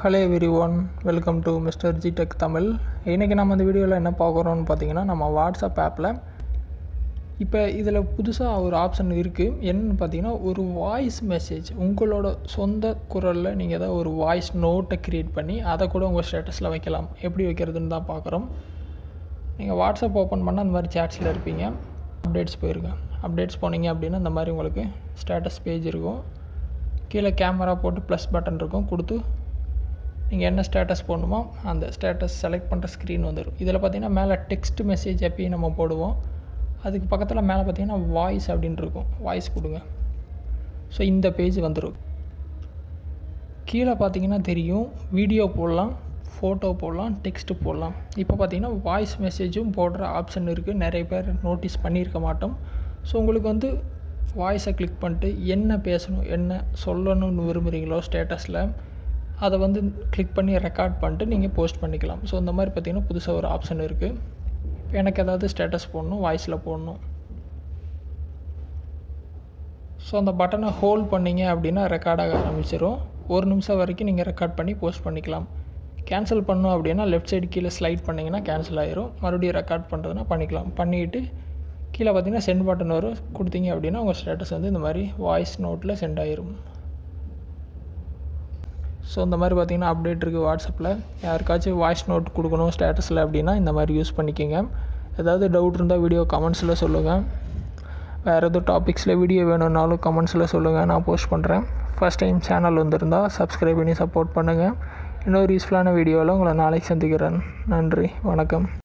Hello everyone, welcome to mister G tech Tamil. இன்றைக்கி நம்ம இந்த வீடியோவில் என்ன பார்க்குறோன்னு பார்த்தீங்கன்னா, நம்ம வாட்ஸ்அப் ஆப்பில் இப்போ இதில் புதுசாக ஒரு ஆப்ஷன் இருக்குது. என்னென்னு பார்த்தீங்கன்னா, ஒரு வாய்ஸ் மெசேஜ் உங்களோட சொந்த குரலில் நீங்கள் ஏதாவது ஒரு வாய்ஸ் நோட்டை க்ரியேட் பண்ணி அதை கூட உங்கள் ஸ்டேட்டஸில் வைக்கலாம். எப்படி வைக்கிறதுன்னு தான் பார்க்குறோம். நீங்கள் வாட்ஸ்அப் ஓப்பன் பண்ணால் அந்த மாதிரி சேட்ஸில் இருப்பீங்க. அப்டேட்ஸ் போயிருங்க. அப்டேட்ஸ் போனீங்க அப்படின்னா இந்த மாதிரி உங்களுக்கு ஸ்டேட்டஸ் பேஜ் இருக்கும். கீழே கேமரா போட்டு ப்ளஸ் பட்டன் இருக்கும். கொடுத்து நீங்கள் என்ன ஸ்டேட்டஸ் போடணுமோ அந்த ஸ்டேட்டஸ் செலக்ட் பண்ணுற ஸ்க்ரீன் வந்துடும். இதில் பார்த்தீங்கன்னா மேலே டெக்ஸ்ட் மெசேஜ் எப்பயும் நம்ம போடுவோம். அதுக்கு பக்கத்தில் மேலே பார்த்தீங்கன்னா வாய்ஸ் அப்படின்னு இருக்கும். வாய்ஸ் கொடுங்க. ஸோ இந்த பேஜ் வந்துடும். கீழே பார்த்தீங்கன்னா தெரியும், வீடியோ போடலாம், ஃபோட்டோ போடலாம், டெக்ஸ்ட்டு போடலாம். இப்போ பார்த்தீங்கன்னா வாய்ஸ் மெசேஜும் போடுற ஆப்ஷன் இருக்குது. நிறைய பேர் நோட்டீஸ் பண்ணியிருக்க மாட்டோம். ஸோ உங்களுக்கு வந்து வாய்ஸை கிளிக் பண்ணிட்டு என்ன பேசணும், என்ன சொல்லணும்னு விரும்புகிறீங்களோ ஸ்டேட்டஸில் அதை வந்து கிளிக் பண்ணி ரெக்கார்ட் பண்ணிட்டு நீங்கள் போஸ்ட் பண்ணிக்கலாம். ஸோ இந்த மாதிரி பார்த்திங்கன்னா புதுசாக ஒரு ஆப்ஷன் இருக்குது. இப்போ எனக்கு ஏதாவது ஸ்டேட்டஸ் போடணும், வாய்ஸில் போடணும். ஸோ அந்த பட்டனை ஹோல்ட் பண்ணிங்க அப்படின்னா ரெக்கார்டாக ஆரம்பிச்சிடும். 1 நிமிஷம் வரைக்கும் நீங்கள் ரெக்கார்ட் பண்ணி போஸ்ட் பண்ணிக்கலாம். கேன்சல் பண்ணணும் அப்படின்னா லெஃப்ட் சைடு கீழே ஸ்லைட் பண்ணிங்கன்னா கேன்சல் ஆகிரும். மறுபடியும் ரெக்கார்ட் பண்ணுறதுனா பண்ணிக்கலாம். பண்ணிவிட்டு கீழே பார்த்தீங்கன்னா சென்ட் பட்டன் வரும். கொடுத்தீங்க அப்படின்னா உங்கள் ஸ்டேட்டஸ் வந்து இந்த மாதிரி வாய்ஸ் நோட்டில் சென்ட் ஆகிரும். ஸோ இந்த மாதிரி பார்த்திங்கன்னா அப்டேட் இருக்குது வாட்ஸ்அப்பில். யாருக்காச்சும் வாய்ஸ் நோட் கொடுக்கணும் ஸ்டேட்டஸில் அப்படின்னா இந்த மாதிரி யூஸ் பண்ணிக்கோங்க. ஏதாவது டவுட் இருந்தால் வீடியோ கமெண்ட்ஸில் சொல்லுங்கள். வேறு எதுவும் டாபிக்ஸில் வீடியோ வேணும்னாலும் கமெண்ட்ஸில் சொல்லுங்கள், நான் போஸ்ட் பண்ணுறேன். ஃபஸ்ட் டைம் சேனல் வந்திருந்தால் சப்ஸ்கிரைப் பண்ணி சப்போர்ட் பண்ணுங்கள். இன்னொரு யூஸ்ஃபுல்லான வீடியோவில் உங்களை நாளைக்கு சந்திக்கிறேன். நன்றி, வணக்கம்.